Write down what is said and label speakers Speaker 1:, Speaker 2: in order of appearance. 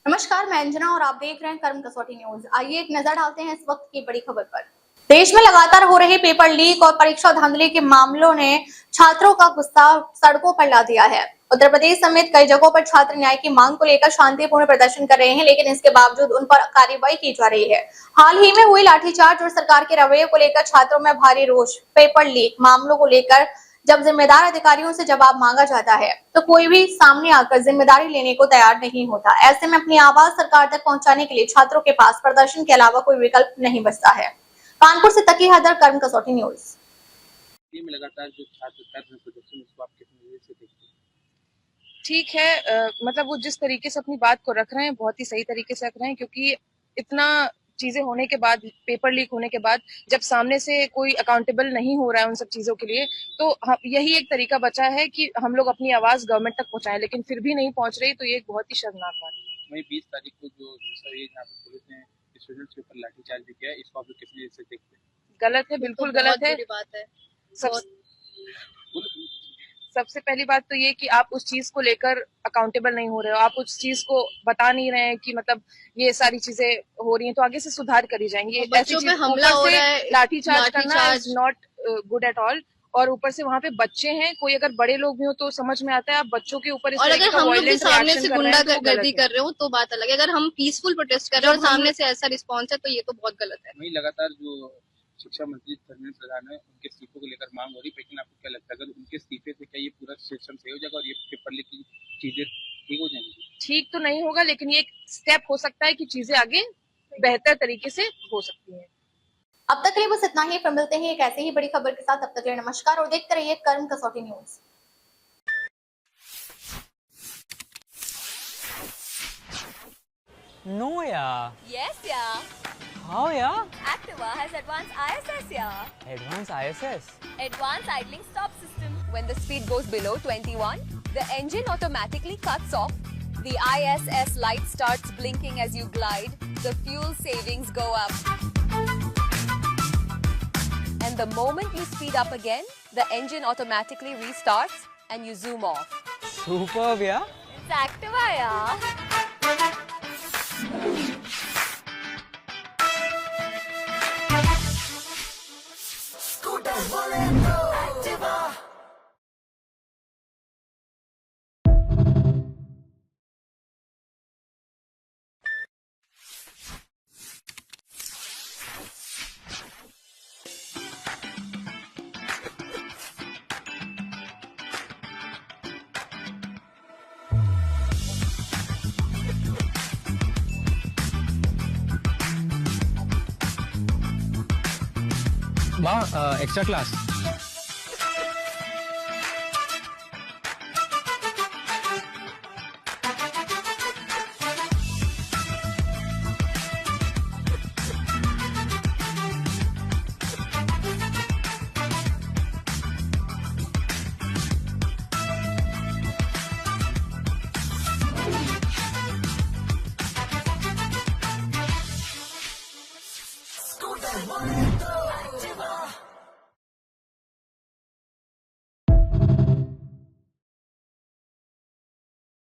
Speaker 1: नमस्कार, मैं अंजना और आप देख रहे हैं कर्म कसौटी न्यूज। आइए एक नजर डालते हैं इस वक्त की बड़ी खबर पर। देश में लगातार हो रहे पेपर लीक और परीक्षा धांधली के मामलों ने छात्रों का गुस्सा सड़कों पर ला दिया है। उत्तर प्रदेश समेत कई जगहों पर छात्र न्याय की मांग को लेकर शांतिपूर्ण प्रदर्शन कर रहे हैं, लेकिन इसके बावजूद उन पर कार्रवाई की जा रही है। हाल ही में हुई लाठीचार्ज और सरकार के रवैये को लेकर छात्रों में भारी रोष। पेपर लीक मामलों को लेकर जब जिम्मेदार अधिकारियों से जवाब मांगा जाता है तो कोई भी सामने आकर जिम्मेदारी लेने को तैयार नहीं होता। ऐसे में अपनी आवाज सरकार तक पहुंचाने के लिए छात्रों के पास प्रदर्शन के अलावा कोई विकल्प नहीं बचता है। कानपुर से तकी हैदर, कर्म कसौटी न्यूज।
Speaker 2: लगातार जो छात्र कर रहे हैं प्रदर्शन, उसको आप किस नजरिए से देखते हैं?
Speaker 3: ठीक है, मतलब वो जिस तरीके से अपनी बात को रख रहे हैं बहुत ही सही तरीके से रख रहे हैं, क्योंकि इतना चीजें होने के बाद, पेपर लीक होने के बाद, जब सामने से कोई अकाउंटेबल नहीं हो रहा है उन सब चीजों के लिए, तो यही एक तरीका बचा है कि हम लोग अपनी आवाज गवर्नमेंट तक पहुंचाएं, लेकिन फिर भी नहीं पहुंच रही, तो ये एक बहुत ही शर्मनाक बात है।
Speaker 2: वही 20 तारीख को जो यहाँ पर पुलिस ने स्टूडेंट्स के ऊपर लाठीचार्ज भी किया, इसको आप किस नजरिए से देखते हैं?
Speaker 3: गलत है, बिल्कुल गलत है।
Speaker 1: बात है।
Speaker 3: सबसे पहली बात तो ये कि आप उस चीज को लेकर अकाउंटेबल नहीं हो रहे हो, आप उस चीज को बता नहीं रहे हैं कि मतलब ये सारी चीजें हो रही हैं, तो आगे से सुधार करी जाएंगी। ऐसी चीज हमला हो रहा है, लाठीचार्ज करना is not good at all. और ऊपर से वहाँ पे बच्चे हैं, कोई अगर बड़े लोग भी हो तो समझ में आता है, आप बच्चों के ऊपर
Speaker 4: और अगर हम लोग भी सामने से गुंडागर्दी कर रहे हो तो बात अलग है। अगर हम पीसफुल प्रोटेस्ट कर रहे हैं और सामने से ऐसा रिस्पॉन्स है तो ये तो बहुत गलत है।
Speaker 2: वही लगातार जो शिक्षा मंत्री धर्मेंद्र प्रधान है, उनके इस्तीफे को लेकर मांग हो रही, लेकिन आपको क्या लगता है अगर उनके इस्तीफे से क्या ये पूरा सिस्टम सही हो जाएगा और ये पेपर लीक की चीजें ठीक हो जाएंगी?
Speaker 3: ठीक तो नहीं होगा, लेकिन ये एक स्टेप हो सकता है कि चीजें आगे बेहतर तरीके से हो सकती है।
Speaker 1: अब तक के लिए बस इतना ही। फिर मिलते हैं एक ऐसे ही बड़ी खबर के साथ। अब तक के लिए नमस्कार और देखते रहिए कर्म कसौटी news.
Speaker 5: No, yeah.
Speaker 6: Yes, yeah.
Speaker 5: How, yeah?
Speaker 6: Activa has advanced ISS, yeah.
Speaker 5: Advanced ISS.
Speaker 6: Advanced idling stop system. When the speed goes below 21, the engine automatically cuts off. The ISS light starts blinking as you glide. The fuel savings go up. And the moment you speed up again, the engine automatically restarts and you zoom off.
Speaker 5: Superb, yeah?
Speaker 6: It's Activa, yeah.
Speaker 5: Ma, extra class.
Speaker 7: Scooter,